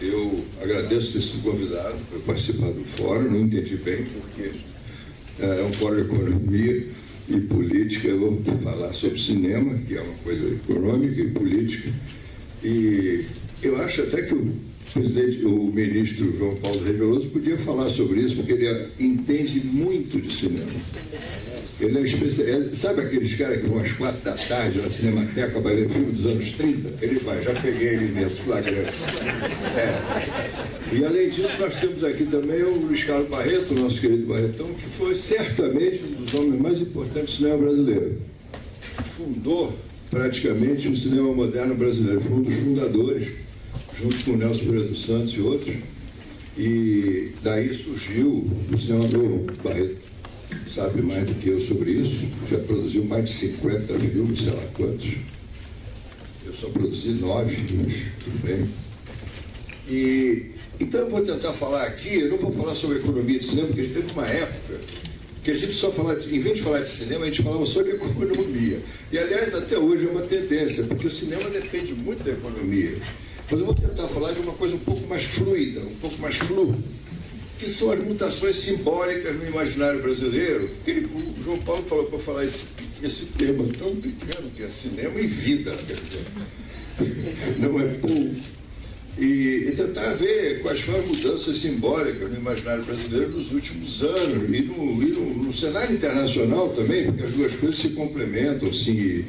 Eu agradeço ter sido convidado para participar do fórum. Não entendi bem, porque é um fórum de economia e política. Eu vou falar sobre cinema, que é uma coisa econômica e política. E eu acho até que o ministro João Paulo Reveloso podia falar sobre isso, porque ele entende muito de cinema. Ele é especialista. Sabe aqueles caras que vão às 4 da tarde na Cinemateca para ver filme dos anos 30? Ele vai, já peguei ele nesse flagrante. E além disso, nós temos aqui também o Luiz Carlos Barreto, nosso querido Barretão, que foi certamente um dos homens mais importantes do cinema brasileiro. Fundou praticamente o cinema moderno brasileiro, foi um dos fundadores, junto com o Nelson Pereira dos Santos e outros, e daí surgiu o cinema novo. Barreto sabe mais do que eu sobre isso, já produziu mais de 50 filmes, sei lá quantos. Eu só produzi 9, mas tudo bem. Então eu vou tentar falar aqui, eu não vou falar sobre economia de cinema, porque a gente teve uma época que a gente só falava, em vez de falar de cinema, a gente falava só de economia. E aliás, até hoje é uma tendência, porque o cinema depende muito da economia. Mas eu vou tentar falar de uma coisa um pouco mais fluida, um pouco mais flu, que são as mutações simbólicas no imaginário brasileiro. O João Paulo falou para falar esse tema tão pequeno, que é cinema e vida, quer dizer, não é pouco. E tentar ver quais foram as mudanças simbólicas no imaginário brasileiro nos últimos anos, e no cenário internacional também, porque as duas coisas se complementam, se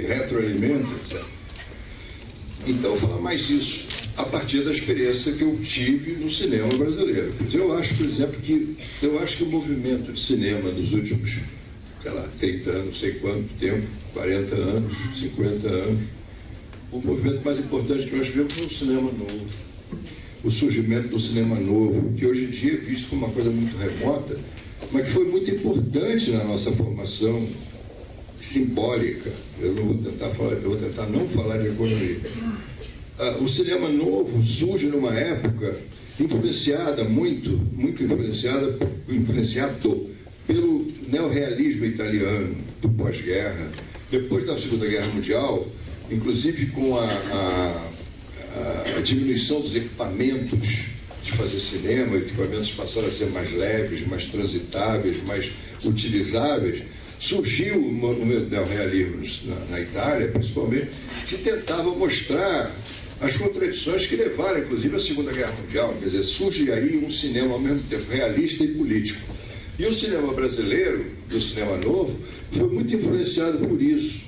retroalimentam, etc. Então, falar mais isso a partir da experiência que eu tive no cinema brasileiro. Eu acho, por exemplo, que o movimento de cinema nos últimos, sei lá, 30 anos, não sei quanto tempo, 40 anos, 50 anos, o movimento mais importante que nós tivemos foi o cinema novo. O surgimento do cinema novo, que hoje em dia é visto como uma coisa muito remota, mas que foi muito importante na nossa formação simbólica. Eu vou tentar não falar de economia. O cinema novo surge numa época influenciado pelo neorrealismo italiano do pós-guerra, depois da Segunda Guerra Mundial, inclusive com a diminuição dos equipamentos de fazer cinema. Equipamentos passaram a ser mais leves, mais transitáveis, mais utilizáveis. Surgiu o neorrealismo na Itália, principalmente, que tentava mostrar as contradições que levaram, inclusive, à Segunda Guerra Mundial. Quer dizer, surge aí um cinema ao mesmo tempo realista e político. E o cinema brasileiro, o cinema novo, foi muito influenciado por isso.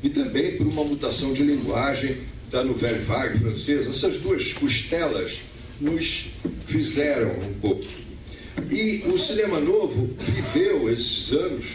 E também por uma mutação de linguagem da Nouvelle Vague francesa. Essas duas costelas nos fizeram um pouco. E o cinema novo viveu esses anos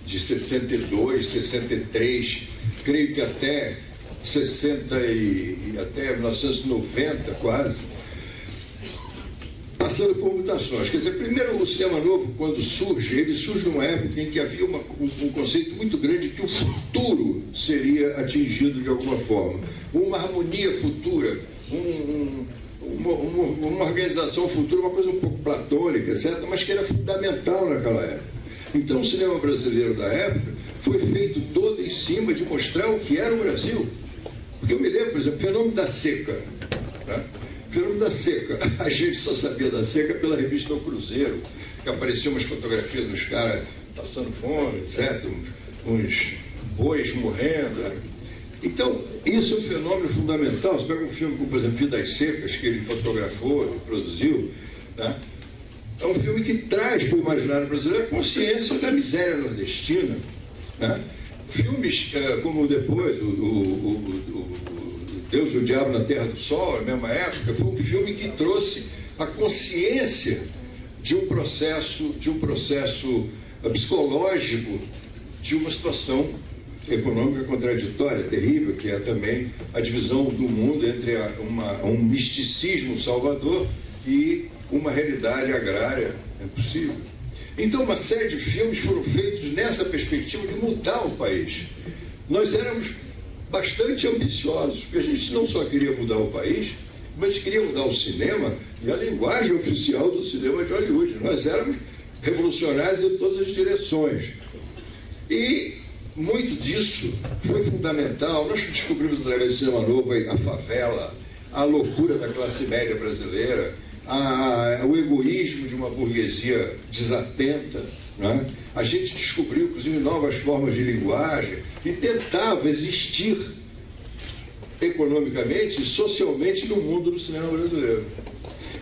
de 62, 63, creio que até 60 até 1990 quase, passando por mutações. Quer dizer, primeiro, o cinema novo, quando surge, ele surge numa época em que havia um conceito muito grande que o futuro seria atingido de alguma forma. Uma harmonia futura, uma organização futura, uma coisa um pouco platônica, etc., mas que era fundamental naquela época. Então, o cinema brasileiro da época foi feito todo em cima de mostrar o que era o Brasil. Porque eu me lembro, por exemplo, o fenômeno da seca. Né? O fenômeno da seca. A gente só sabia da seca pela revista O Cruzeiro, que apareciam umas fotografias dos caras passando fome, etc., uns bois morrendo. Né? Então, isso é um fenômeno fundamental. Você pega um filme como, por exemplo, Vidas Secas, que ele fotografou e produziu, né? É um filme que traz para o imaginário brasileiro a consciência da miséria nordestina. Né? Filmes como depois, o Deus e o Diabo na Terra do Sol, na mesma época, foi um filme que trouxe a consciência de um processo psicológico, de uma situação econômica contraditória, terrível, que é também a divisão do mundo entre um misticismo salvador e uma realidade agrária impossível. Então, uma série de filmes foram feitos nessa perspectiva de mudar o país. Nós éramos bastante ambiciosos, porque a gente não só queria mudar o país, mas queria mudar o cinema e a linguagem oficial do cinema de Hollywood. Nós éramos revolucionários em todas as direções. E muito disso foi fundamental. Nós descobrimos através do Cinema Novo a favela, a loucura da classe média brasileira, o egoísmo de uma burguesia desatenta, né? A gente descobriu, inclusive, novas formas de linguagem e tentava existir economicamente e socialmente no mundo do cinema brasileiro.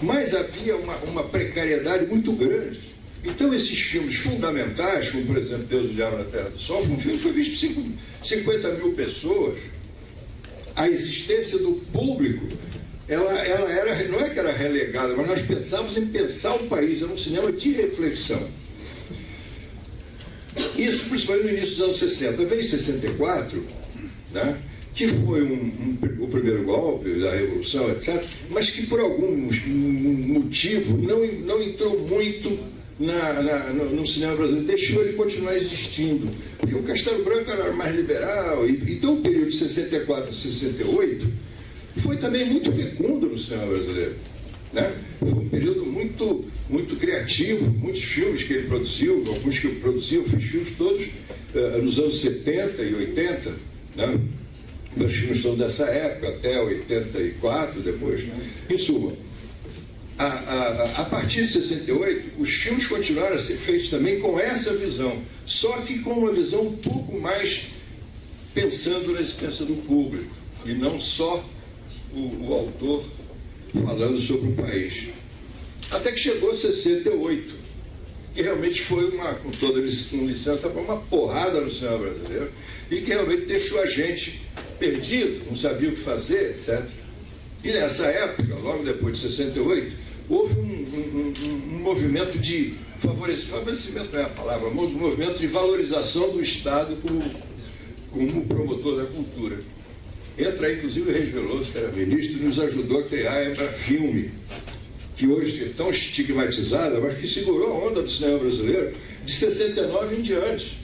Mas havia uma precariedade muito grande. Então, esses filmes fundamentais, como, por exemplo, Deus, o Diabo na Terra do Sol, um filme que foi visto por 50 mil pessoas. A existência do público, ela era, não é que era relegada, mas nós pensávamos em pensar o país, era um cinema de reflexão. Isso, principalmente no início dos anos 60. Veio em 64, né, que foi o primeiro golpe da Revolução, etc., mas que, por algum motivo, não entrou muito no cinema brasileiro, deixou ele continuar existindo, porque o Castelo Branco era mais liberal, então o período de 64 a 68 foi também muito fecundo no cinema brasileiro, né? Foi um período muito criativo, muitos filmes que ele produziu, alguns que eu produzi, eu fiz filmes todos nos anos 70 e 80, né? Meus filmes são dessa época, até 84, depois. Em suma, a partir de 68, os filmes continuaram a ser feitos também com essa visão, só que com uma visão um pouco mais pensando na existência do público, e não só o autor falando sobre o país. Até que chegou 68, que realmente foi, com toda licença, uma porrada no cinema brasileiro, e que realmente deixou a gente perdido, não sabia o que fazer, etc. E nessa época, logo depois de 68, houve um movimento de favorecimento não é a palavra, um movimento de valorização do Estado como promotor da cultura. Entra aí, inclusive, o Reis Veloso, que era ministro, e nos ajudou a criar a Embrafilme, que hoje é tão estigmatizada, mas que segurou a onda do cinema brasileiro de 69 em diante,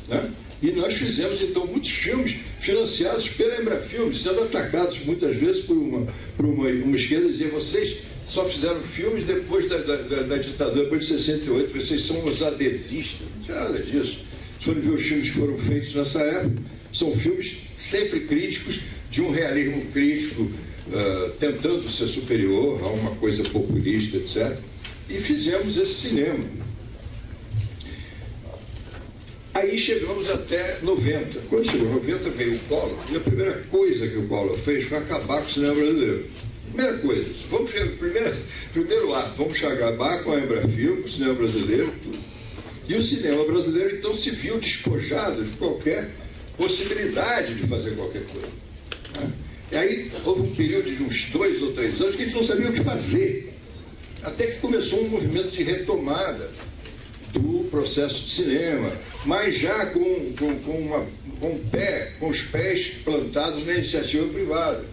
né? E nós fizemos, então, muitos filmes financiados pela Embrafilme, sendo atacados muitas vezes por uma esquerda, dizia: vocês só fizeram filmes depois da ditadura, depois de 68, vocês são os adesistas. Não tinha nada disso. Se forem ver os filmes que foram feitos nessa época, são filmes sempre críticos, de um realismo crítico, tentando ser superior a uma coisa populista, etc. E fizemos esse cinema. Aí chegamos até 90. Quando chegou 90, veio o Collor, e a primeira coisa que o Collor fez foi acabar com o cinema brasileiro. Primeira coisa, primeiro ato, vamos acabar com a Embrafilme, com o cinema brasileiro, tudo. E o cinema brasileiro, então, se viu despojado de qualquer possibilidade de fazer qualquer coisa, né? E aí houve um período de uns 2 ou 3 anos que a gente não sabia o que fazer, até que começou um movimento de retomada do processo de cinema, mas já com os pés plantados na iniciativa privada,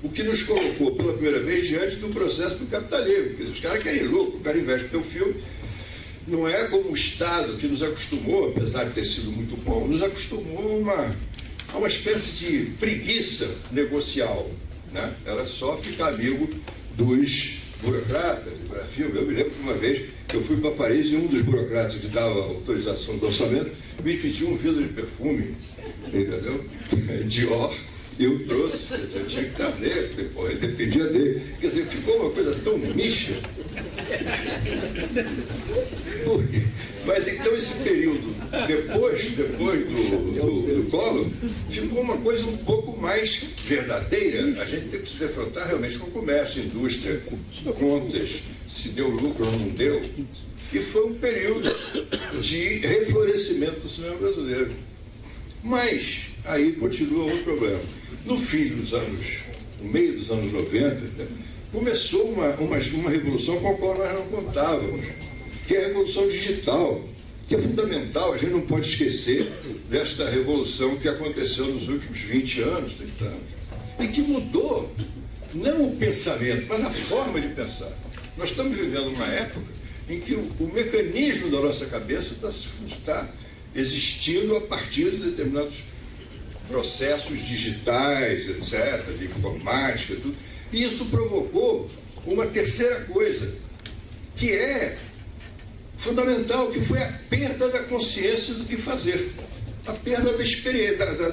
o que nos colocou pela primeira vez diante do processo do capitalismo, porque os caras querem lucro, o cara investe no teu filme. Não é como o Estado que nos acostumou, apesar de ter sido muito bom, nos acostumou a uma espécie de preguiça negocial, né? Era só ficar amigo dos burocratas de Embrafilme. Eu me lembro de uma vez que eu fui para Paris e um dos burocratas que dava autorização do orçamento me pediu um vidro de perfume, entendeu? Dior. Eu trouxe, eu tinha que trazer, porque eu dependia dele. Quer dizer, ficou uma coisa tão mixa. Mas então esse período, depois do Collor, ficou uma coisa um pouco mais verdadeira. A gente tem que se defrontar realmente com o comércio, indústria, contas, se deu lucro ou não deu. E foi um período de reflorescimento do cinema brasileiro. Mas aí continua outro problema. No meio dos anos 90, né, começou uma revolução com a qual nós não contávamos, que é a revolução digital, que é fundamental. A gente não pode esquecer desta revolução que aconteceu nos últimos 20 anos, 30 anos, e que mudou não o pensamento, mas a forma de pensar. Nós estamos vivendo uma época em que o mecanismo da nossa cabeça está existindo a partir de determinados processos digitais, etc., de informática, tudo. E isso provocou uma terceira coisa, que é fundamental, que foi a perda da consciência do que fazer. a perda da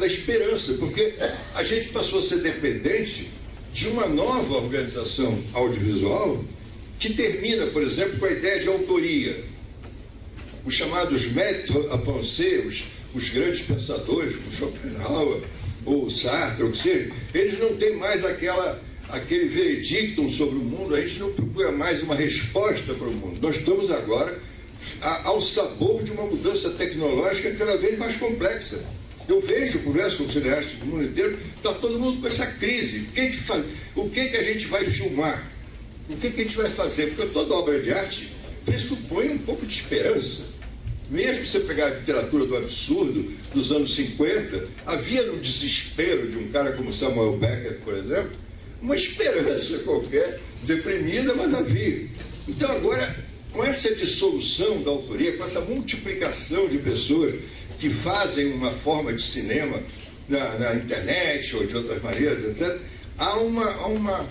esperança, porque a gente passou a ser dependente de uma nova organização audiovisual que termina, por exemplo, com a ideia de autoria. Os chamados maîtres à pensée, os grandes pensadores, como Schopenhauer ou Sartre, ou o que seja, eles não têm mais aquele veredictum sobre o mundo, a gente não procura mais uma resposta para o mundo. Nós estamos agora ao sabor de uma mudança tecnológica cada vez mais complexa. Eu vejo, converso com cineastas do mundo inteiro, está todo mundo com essa crise. O que a gente vai filmar? O que a gente vai fazer? Porque toda obra de arte pressupõe um pouco de esperança. Mesmo você pegar a literatura do absurdo dos anos 50, havia no desespero de um cara como Samuel Beckett, por exemplo, uma esperança qualquer, deprimida, mas havia. Então agora, com essa dissolução da autoria, com essa multiplicação de pessoas que fazem uma forma de cinema na internet ou de outras maneiras, etc., há uma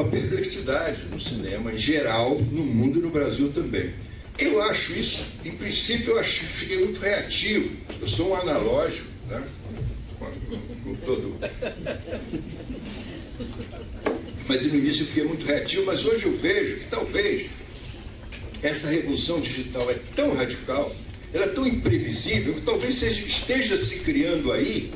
perplexidade no cinema em geral, no mundo e no Brasil também. Eu acho isso, em princípio, fiquei muito reativo. Eu sou um analógico, né? Com todo... Mas no início eu fiquei muito reativo, mas hoje eu vejo que talvez essa revolução digital é tão radical, ela é tão imprevisível, que talvez esteja se criando aí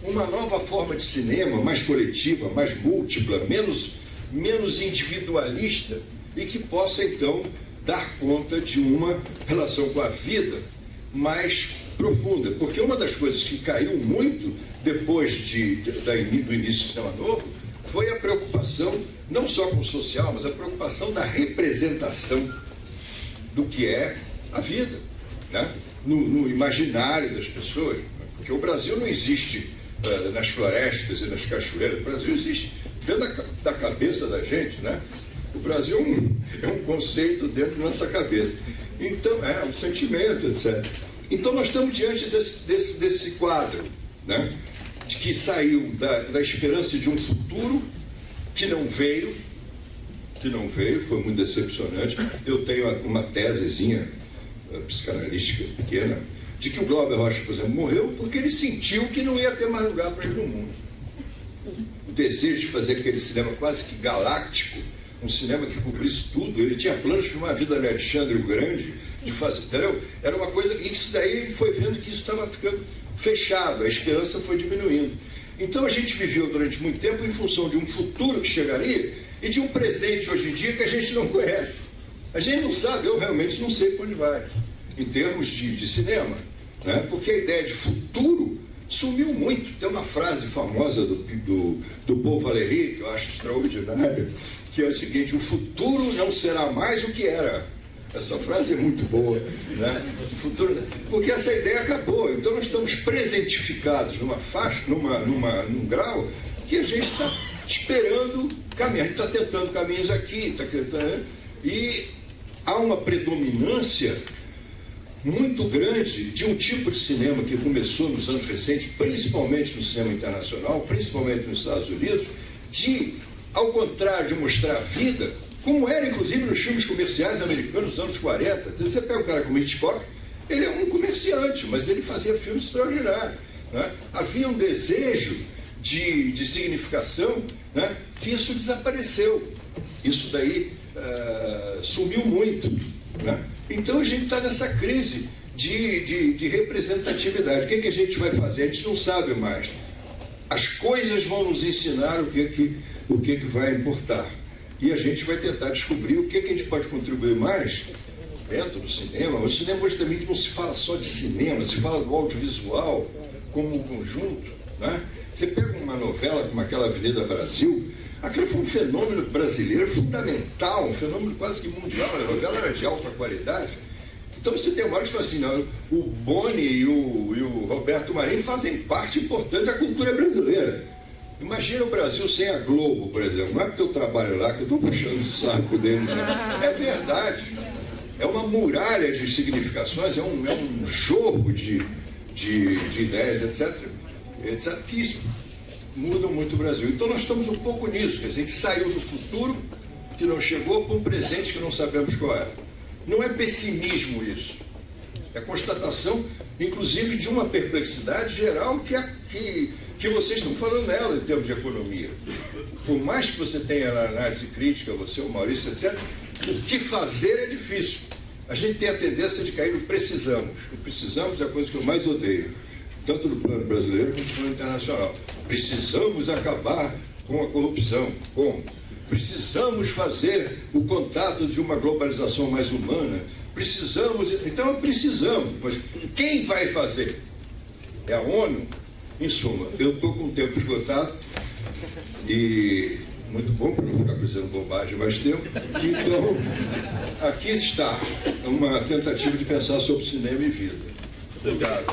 uma nova forma de cinema, mais coletiva, mais múltipla, menos individualista, e que possa então dar conta de uma relação com a vida mais profunda. Porque uma das coisas que caiu muito depois do início do Sistema Novo foi a preocupação, não só com o social, mas a preocupação da representação do que é a vida, né? no imaginário das pessoas. Porque o Brasil não existe nas florestas e nas cachoeiras, o Brasil existe dentro da cabeça da gente, né? O Brasil é um conceito dentro da nossa cabeça. Então, é um sentimento, etc. Então, nós estamos diante desse quadro, né? De que saiu da esperança de um futuro que não veio, foi muito decepcionante. Eu tenho uma tesezinha psicanalística pequena, de que o Glauber Rocha, por exemplo, morreu porque ele sentiu que não ia ter mais lugar para ele no mundo. O desejo de fazer aquele cinema quase que galáctico, um cinema que cobrisse tudo. Ele tinha planos de filmar a vida de Alexandre o Grande, de fazer, entendeu? Era uma coisa, e isso daí ele foi vendo que isso estava ficando fechado, a esperança foi diminuindo. Então a gente viveu durante muito tempo em função de um futuro que chegaria e de um presente hoje em dia que a gente não conhece. A gente não sabe, eu realmente não sei para onde vai, em termos de cinema, né? Porque a ideia de futuro sumiu muito. Tem uma frase famosa do Paul Valéry, que eu acho extraordinária, que é o seguinte: o futuro não será mais o que era. Essa frase é muito boa, né? O futuro, porque essa ideia acabou. Então nós estamos presentificados numa faixa, num grau que a gente está esperando caminhar. A gente está tentando caminhos aqui, está tentando, e há uma predominância muito grande de um tipo de cinema que começou nos anos recentes, principalmente no cinema internacional, principalmente nos Estados Unidos, de, ao contrário de mostrar a vida, como era inclusive nos filmes comerciais americanos dos anos 40. Você pega um cara como Hitchcock, ele é um comerciante, mas ele fazia filmes extraordinários, né? Havia um desejo de significação, né? Que isso desapareceu. Isso daí sumiu muito, né? Então a gente está nessa crise de representatividade. O que a gente vai fazer? A gente não sabe mais. As coisas vão nos ensinar o que vai importar. E a gente vai tentar descobrir o que a gente pode contribuir mais dentro do cinema. O cinema hoje também não se fala só de cinema, se fala do audiovisual como um conjunto, né? Você pega uma novela como aquela Avenida Brasil, aquilo foi um fenômeno brasileiro fundamental, um fenômeno quase que mundial. A novela era de alta qualidade. Então você tem uma hora que fala assim, não, o Boni e o Roberto Marinho fazem parte importante da cultura brasileira. Imagina o Brasil sem a Globo, por exemplo. Não é porque eu trabalho lá que eu estou puxando o saco deles, não. É verdade. É uma muralha de significações, é um jogo de ideias, etc. Que isso muda muito o Brasil. Então nós estamos um pouco nisso. Quer dizer, a gente saiu do futuro que não chegou para um presente que não sabemos qual é. Não é pessimismo isso. É a constatação, inclusive, de uma perplexidade geral que vocês estão falando nela em termos de economia. Por mais que você tenha análise crítica, você, o Maurício, etc., o que fazer é difícil. A gente tem a tendência de cair no precisamos. O precisamos é a coisa que eu mais odeio, tanto no plano brasileiro quanto no plano internacional. Precisamos acabar com a corrupção. Como? Precisamos fazer o contato de uma globalização mais humana. Precisamos. Então, precisamos. Mas quem vai fazer? É a ONU? Em suma, eu estou com o tempo esgotado e muito bom para não ficar dizendo bobagem mais tempo. Então, aqui está uma tentativa de pensar sobre cinema e vida. Obrigado.